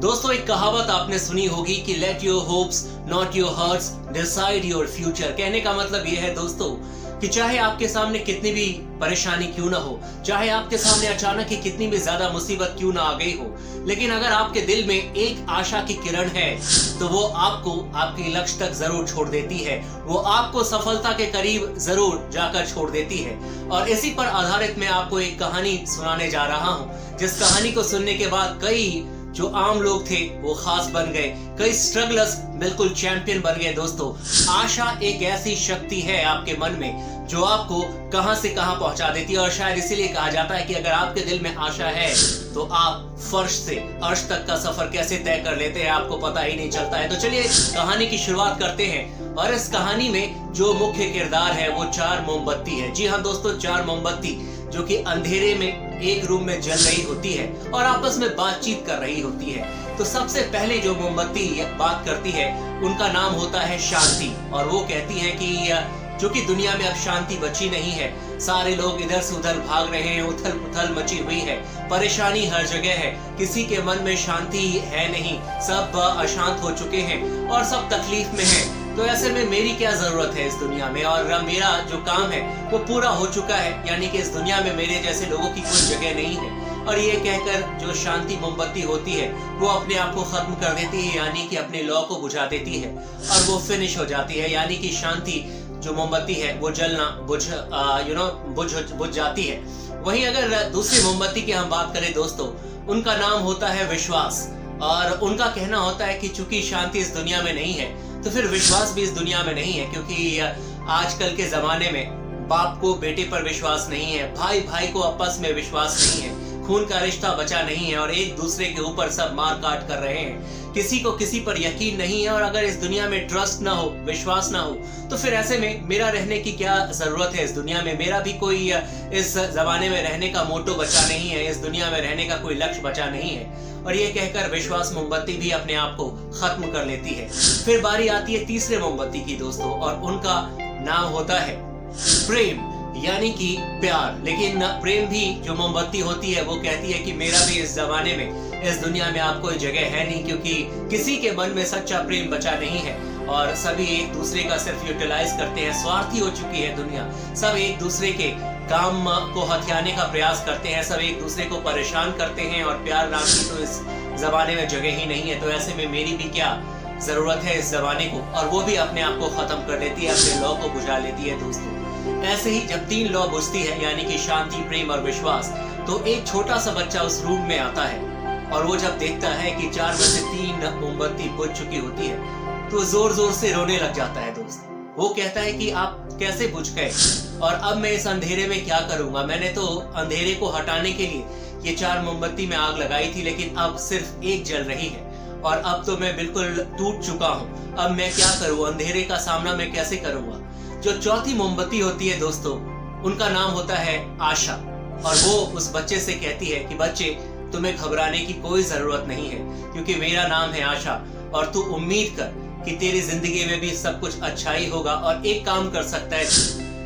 दोस्तों, एक कहावत आपने सुनी होगी कि let your hopes not your hearts decide your future. कहने का मतलब यह है दोस्तों कि चाहे आपके सामने कितनी भी परेशानी क्यों ना हो, चाहे आपके सामने अचानक ही कितनी भी ज्यादा मुसीबत क्यों ना आ गई हो, लेकिन अगर आपके दिल में एक आशा की किरण है तो वो आपको आपके लक्ष्य तक जरूर छोड़ देती है, वो आपको सफलता के करीब जरूर जाकर छोड़ देती है। और इसी पर आधारित मैं आपको एक कहानी सुनाने जा रहा हूँ, जिस कहानी को सुनने के बाद कई जो आम लोग थे वो खास बन गए, कई स्ट्रगलर्स बिल्कुल चैंपियन बन गए। दोस्तों, आशा एक ऐसी शक्ति है आपके मन में जो आपको कहां से कहां पहुंचा देती है। और शायद इसीलिए कहा जाता है कि अगर आपके दिल में आशा है तो आप फर्श से अर्श तक का सफर कैसे तय कर लेते हैं आपको पता ही नहीं चलता है। तो चलिए कहानी की शुरुआत करते हैं। और इस कहानी में जो मुख्य किरदार है वो 4 मोमबत्ती है। जी हाँ दोस्तों, 4 मोमबत्ती जो कि अंधेरे में एक रूम में जल रही होती है और आपस में बातचीत कर रही होती है। तो सबसे पहले जो मोमबत्ती बात करती है उनका नाम होता है शांति। और वो कहती है कि जो कि दुनिया में अब शांति बची नहीं है, सारे लोग इधर से उधर भाग रहे हैं, उथल पुथल मची हुई है, परेशानी हर जगह है, किसी के मन में शांति है नहीं, सब अशांत हो चुके हैं और सब तकलीफ में हैं। तो ऐसे में मेरी क्या जरूरत है इस दुनिया में, और मेरा जो काम है वो पूरा हो चुका है, यानी कि इस दुनिया में मेरे जैसे लोगों की कोई जगह नहीं है। और ये कहकर जो शांति मोमबत्ती होती है वो अपने आप को खत्म कर देती है, यानी कि अपने लौ को बुझा देती है और वो फिनिश हो जाती है, यानी कि शांति जो मोमबत्ती है वो जलना बुझ जाती है। वहीं अगर दूसरी मोमबत्ती की हम बात करें दोस्तों, उनका नाम होता है विश्वास। और उनका कहना होता है कि चूंकि शांति इस दुनिया में नहीं है तो फिर विश्वास भी इस दुनिया में नहीं है, क्योंकि आजकल के जमाने में बाप को बेटे पर विश्वास नहीं है, भाई भाई को आपस में विश्वास नहीं है, खून का रिश्ता बचा नहीं है और एक दूसरे के ऊपर सब मार काट कर रहे हैं, किसी को किसी पर यकीन नहीं है। और अगर इस दुनिया में ट्रस्ट ना हो, विश्वास ना हो, तो फिर ऐसे में मेरा रहने की क्या जरूरत है इस दुनिया में। मेरा भी कोई इस जमाने में रहने का मोटो बचा नहीं है, इस दुनिया में रहने का कोई लक्ष्य बचा नहीं है। और ये कहकर विश्वास मोमबत्ती भी अपने आप को खत्म कर लेती है। फिर बारी आती है तीसरे मोमबत्ती की दोस्तों, और उनका नाम होता है प्रेम, यानी कि प्यार। लेकिन प्रेम भी जो मोमबत्ती होती है वो कहती है कि मेरा भी इस जमाने में, इस दुनिया में आप कोई जगह है नहीं, क्योंकि किसी के मन में सच्चा प्रेम बचा नहीं है और सभी एक दूसरे का सिर्फ यूटिलाइज करते हैं। स्वार्थी हो चुकी है दुनिया, सब एक दूसरे के काम को हथियाने का प्रयास करते हैं, सब एक दूसरे को परेशान करते हैं और प्यार नाम की तो इस जमाने में जगह ही नहीं है। तो ऐसे में मेरी भी क्या जरूरत है इस जमाने को, और वो भी अपने आप को खत्म कर देती है, अपने लौ को बुझा लेती है दोस्तों। ऐसे ही जब 3 लौ बुझती है, यानी कि शांति, प्रेम और विश्वास, तो एक छोटा सा बच्चा उस रूम में आता है और वो जब देखता है कि 4 में से 3 मोमबत्ती बुझ चुकी होती है तो जोर जोर से रोने लग जाता है दोस्त। वो कहता है कि आप कैसे बुझ गए और अब मैं इस अंधेरे में क्या करूंगा। मैंने तो अंधेरे को हटाने के लिए ये 4 मोमबत्ती में आग लगाई थी, लेकिन अब सिर्फ एक जल रही है और अब तो मैं बिल्कुल टूट चुका हूँ। अब मैं क्या करूँ, अंधेरे का सामना मैं कैसे करूंगा। जो चौथी मोमबत्ती होती है दोस्तों, उनका नाम होता है आशा। और वो उस बच्चे से कहती है कि बच्चे, तुम्हें घबराने की कोई जरूरत नहीं है, क्योंकि मेरा नाम है आशा और तू उम्मीद कर कि तेरी जिंदगी में भी सब कुछ अच्छा ही होगा। और एक काम कर सकता है,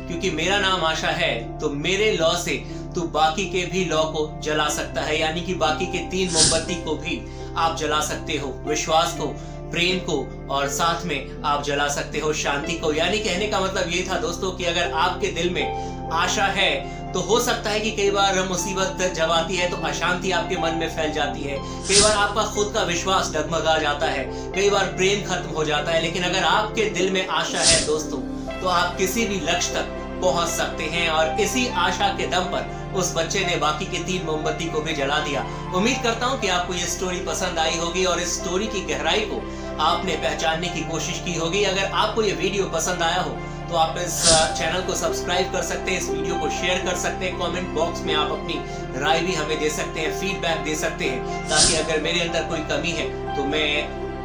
क्योंकि मेरा नाम आशा है तो मेरे लौ से तू बाकी के भी लौ को जला सकता है, यानी कि बाकी के 3 मोमबत्ती को भी आप जला सकते हो, विश्वास को, प्रेम को, और साथ में आप जला सकते हो शांति को। यानी कहने का मतलब ये था दोस्तों कि अगर आपके दिल में आशा है तो हो सकता है कि कई बार मुसीबत जब आती है तो अशांति आपके मन में फैल जाती है, कई बार आपका खुद का विश्वास डगमगा जाता है, कई बार प्रेम खत्म हो जाता है। लेकिन अगर आपके दिल में आशा है दोस्तों तो आप किसी भी लक्ष्य तक पहुंच सकते हैं। और इसी आशा के दम पर उस बच्चे ने बाकी के 3 मोमबत्ती को भी जला दिया। उम्मीद करता हूं कि आपको ये स्टोरी पसंद आई होगी और इस स्टोरी की गहराई को आपने पहचानने की कोशिश की होगी। अगर आपको ये वीडियो पसंद आया हो तो आप इस चैनल को सब्सक्राइब कर सकते हैं, इस वीडियो को शेयर कर सकते हैं, कमेंट बॉक्स में आप अपनी राय भी हमें दे सकते हैं, फीडबैक दे सकते हैं, ताकि अगर मेरे अंदर कोई कमी है तो मैं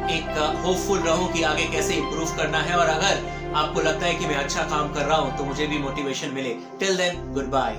एक होपफुल रहूं कि आगे कैसे इंप्रूव करना है। और अगर आपको लगता है कि मैं अच्छा काम कर रहा हूं तो मुझे भी मोटिवेशन मिले। Till then, good bye.